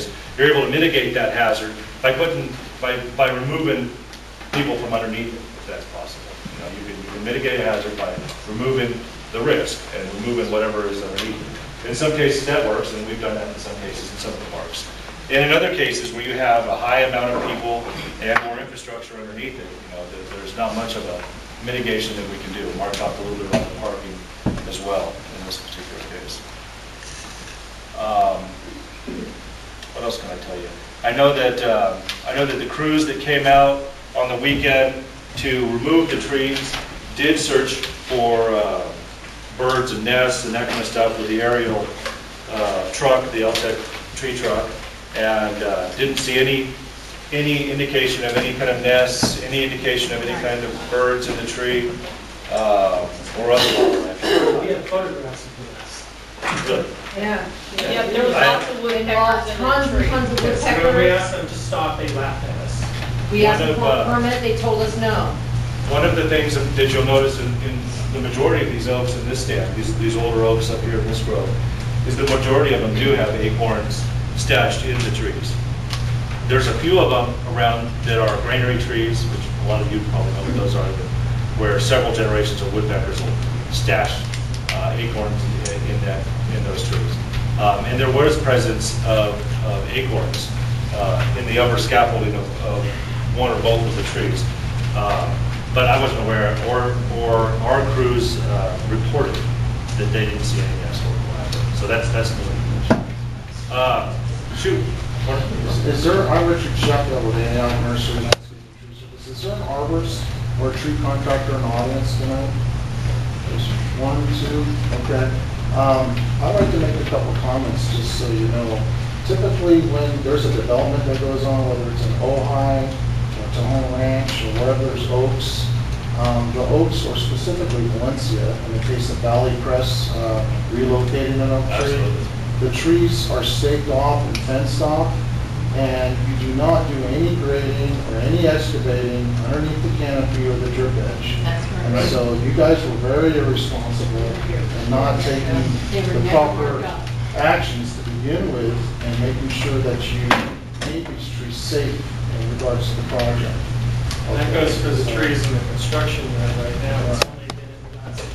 is you're able to mitigate that hazard by removing people from underneath it, if that's possible. You know, you can mitigate a hazard by removing the risk and removing whatever is underneath it. In some cases that works, and we've done that in some cases in some of the parks. And in other cases where you have a high amount of people and more infrastructure underneath it, you know, there's not much of a mitigation that we can do. Mark talked a little bit about the parking as well in this particular case. What else can I tell you? I know that the crews that came out on the weekend to remove the trees did search for birds and nests and that kind of stuff with the aerial truck, the LTEC tree truck, and didn't see any indication of any kind of nests, any indication of any kind of birds in the tree, or otherwise. We have photographs of this. Good. Yeah. Yeah, there was lots of woodpeckers in the tree. Tons of Yes, when we woodpeckers. asked them to stop, they laughed at us. We asked them for a permit, they told us no. One of the things that you'll notice in the majority of these oaks in this stand, these older oaks up here in this grove, is the majority of them do have acorns stashed in the trees. There's a few of them around that are granary trees, which a lot of you probably know what those are, where several generations of woodpeckers will stash acorns in those trees. And there was presence of acorns in the upper scaffolding of one or both of the trees. But I wasn't aware, or our crews reported that they didn't see any nest or whatever. So that's new information. Shoot. Is there, I'm Richard Sheffield with A&L Nursery Landscape Tree Service. Is there an arborist or a tree contractor in the audience tonight? There's one, two, okay. I'd like to make a couple comments just so you know. Typically when there's a development that goes on, whether it's an Ojai, or Tejon Ranch, or wherever there's oaks, the oaks, or specifically Valencia, in the case of Valley Crest relocating an oak tree, Absolutely. the trees are staked off and fenced off, and you do not do any grading or any excavating underneath the canopy or the drip edge. That's And right. so you guys were very irresponsible in not taking They were the never proper worked out. actions to begin with and making sure that you made these trees safe in regards to the project. And that goes for the trees in the construction yard right now. It's only been in the last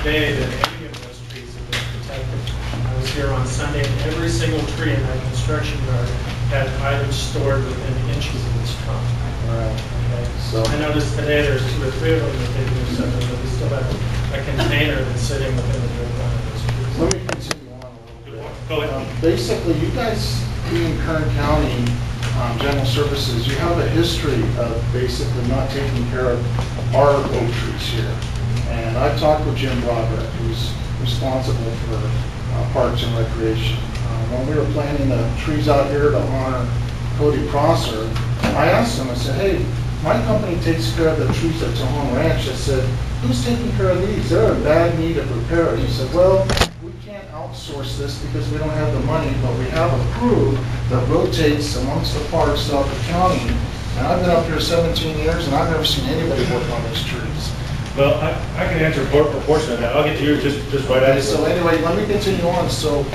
day that any of those trees have been protected. I was here on Sunday, and every single tree in that construction yard had items stored within inches of its trunk. Right. Okay? So- I noticed today there's 2 or 3 of them that they moved something, but we still have a container that's sitting within the drip line of those trees. Let me continue on a little bit. Go ahead. Basically, you guys being Kern County General Services, you have a history of basically not taking care of our oak trees here. And I've talked with Jim Broderick, who's responsible for Parks and Recreation. When we were planting the trees out here to honor Cody Prosser, I asked him, I said, hey, my company takes care of the trees at Tejon Ranch. I said, who's taking care of these? They're in bad need of repair. He said, well, we can't outsource this because we don't have the money, but we have a crew that rotates amongst the parks throughout the county. And I've been up here 17 years and I've never seen anybody work on these trees. Well, I can answer a portion of that. I'll get to yours just right after. So anyway, let me continue on. So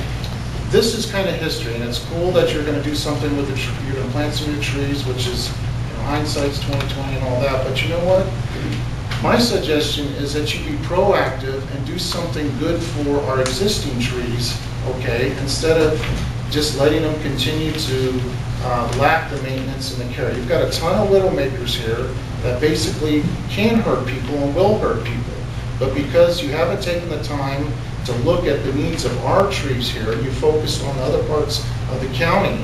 this is kind of history, and it's cool that you're going to do something with the tree. You're going to plant some new trees, which is, you know, hindsight's 20/20 and all that. But you know what? My suggestion is that you be proactive and do something good for our existing trees, okay? Instead of just letting them continue to lack the maintenance and the care. You've got a ton of widowmakers here that basically can hurt people and will hurt people. But because you haven't taken the time to look at the needs of our trees here, and you focused on the other parts of the county,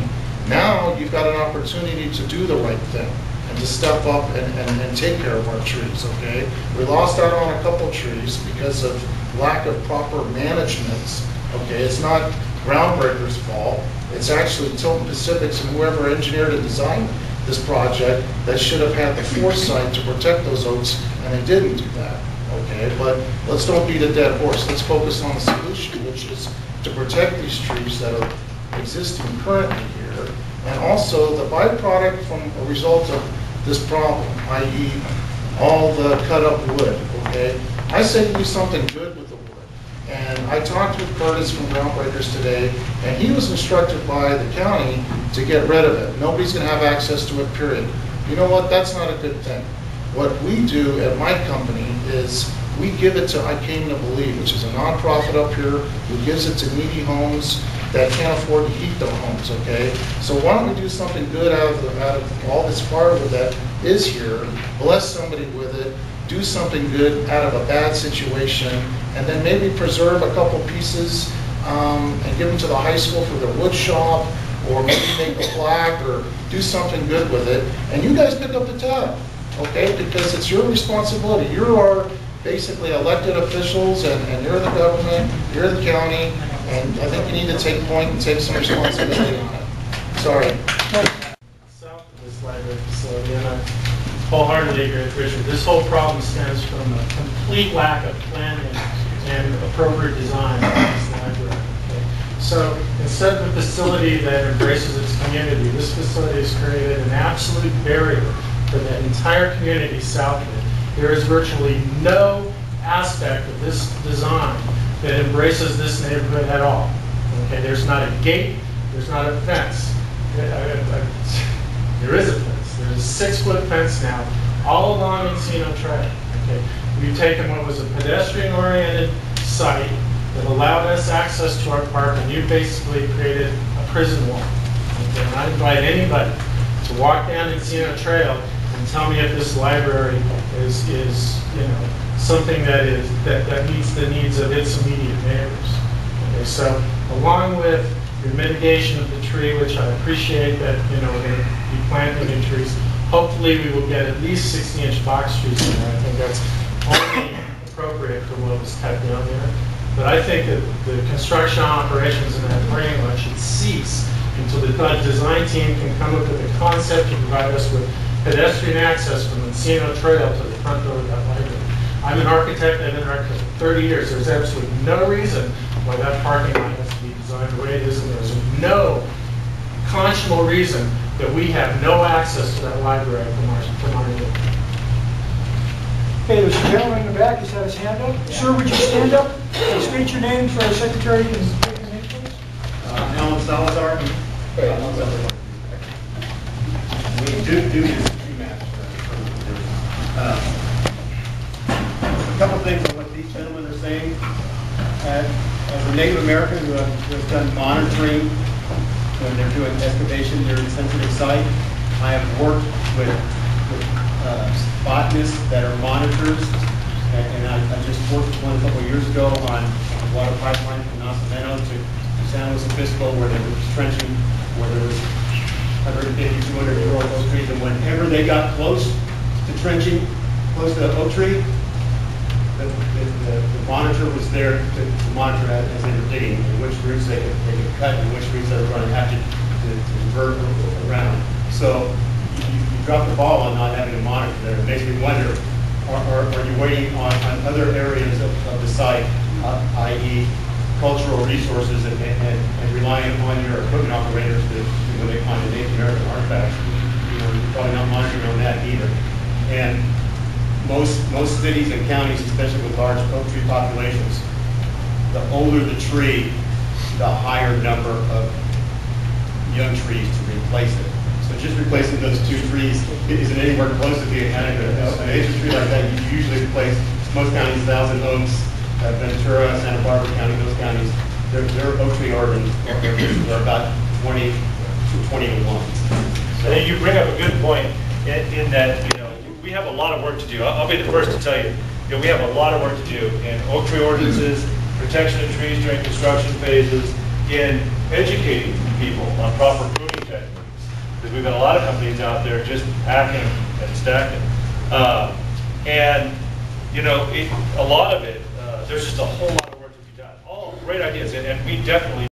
now you've got an opportunity to do the right thing and to step up and take care of our trees, okay? We lost out on a couple trees because of lack of proper management, okay? It's not Groundbreaker's fault. It's actually Tilton Pacific's and whoever engineered and designed this project that should have had the foresight to protect those oaks, and they didn't do that, okay? But let's don't beat a dead horse. Let's focus on the solution, which is to protect these trees that are existing currently here, and also the byproduct from a result of this problem, i.e. all the cut up wood, okay? I say do something good with the wood. And I talked with Curtis from Groundbreakers today, and he was instructed by the county to get rid of it. Nobody's gonna have access to it, period. You know what, that's not a good thing. What we do at my company is we give it to I Came to Believe, which is a nonprofit up here who gives it to needy homes that can't afford to heat their homes, okay? So why don't we do something good out of all this firewood that is here, bless somebody with it, do something good out of a bad situation, and then maybe preserve a couple pieces and give them to the high school for their wood shop, or maybe make a plaque, or do something good with it. And you guys pick up the tab, okay? Because it's your responsibility. You are basically elected officials, and you're the government, you're the county, and I think you need to take point and take some responsibility on it. Sorry. South of this library facility, and I wholeheartedly agree with Richard. This whole problem stems from a complete lack of planning and appropriate design of this library. Okay? So instead of a facility that embraces its community, this facility has created an absolute barrier for the entire community south of it. There is virtually no aspect of this design that embraces this neighborhood at all. Okay, there's not a gate, there's not a fence. There is a fence. There's a 6-foot fence now, all along Encino Trail. Okay, we've taken what was a pedestrian-oriented site that allowed us access to our park, and you basically created a prison wall. Okay, and I invite anybody to walk down Encino Trail and tell me if this library is something that meets the needs of its immediate neighbors. Okay, so along with your mitigation of the tree, which I appreciate that we're going to be planting new trees, hopefully we will get at least 60-inch box trees in there. I think that's only appropriate for what was cut down there. But I think that the construction operations in that parking lot should cease until the design team can come up with a concept to provide us with pedestrian access from Encino Trail to the front door of that library. I'm an architect, I've been an architect for 30 years. There's absolutely no reason why that parking lot has to be designed the way it is, and there's no conscionable reason that we have no access to that library from our unit. Okay, there's a gentleman in the back, he's had his hand up. Sir, would you stand up and state your name so our secretary can take your name, please? Alan Salazar. We do this tree match. A couple things on what these gentlemen are saying. As a Native American who has done monitoring when they're doing excavation near a sensitive site, I have worked with botanists that are monitors, and I just worked with one a couple of years ago on a water pipeline from Nacimiento to San Luis Obispo, where they were trenching, where there was 150, 200-year-old oak trees, and whenever they got close to trenching, close to the oak tree, the monitor was there to monitor as they were digging, and which roots they could cut and which roots they were going to have to invert around. So you drop the ball on not having a monitor there. It makes me wonder, are you waiting on other areas of the site, i.e. cultural resources, and relying upon your equipment operators when they find the Native American artifacts? You're probably not monitoring on that either. And most cities and counties, especially with large oak tree populations, the older the tree, the higher number of young trees to replace it. So just replacing those 2 trees isn't anywhere close to being adequate. An age tree like that, you usually replace, most counties, 1,000 oaks, Ventura, Santa Barbara County, those counties, their oak tree orders are about 20 to 1. I think you bring up a good point in that, we have a lot of work to do. I'll be the first to tell you, we have a lot of work to do in oak tree ordinances, protection of trees during construction phases, in educating people on proper pruning techniques. Because we've got a lot of companies out there just hacking and stacking. A lot of it, there's just a whole lot of work to be done. All great ideas, and we definitely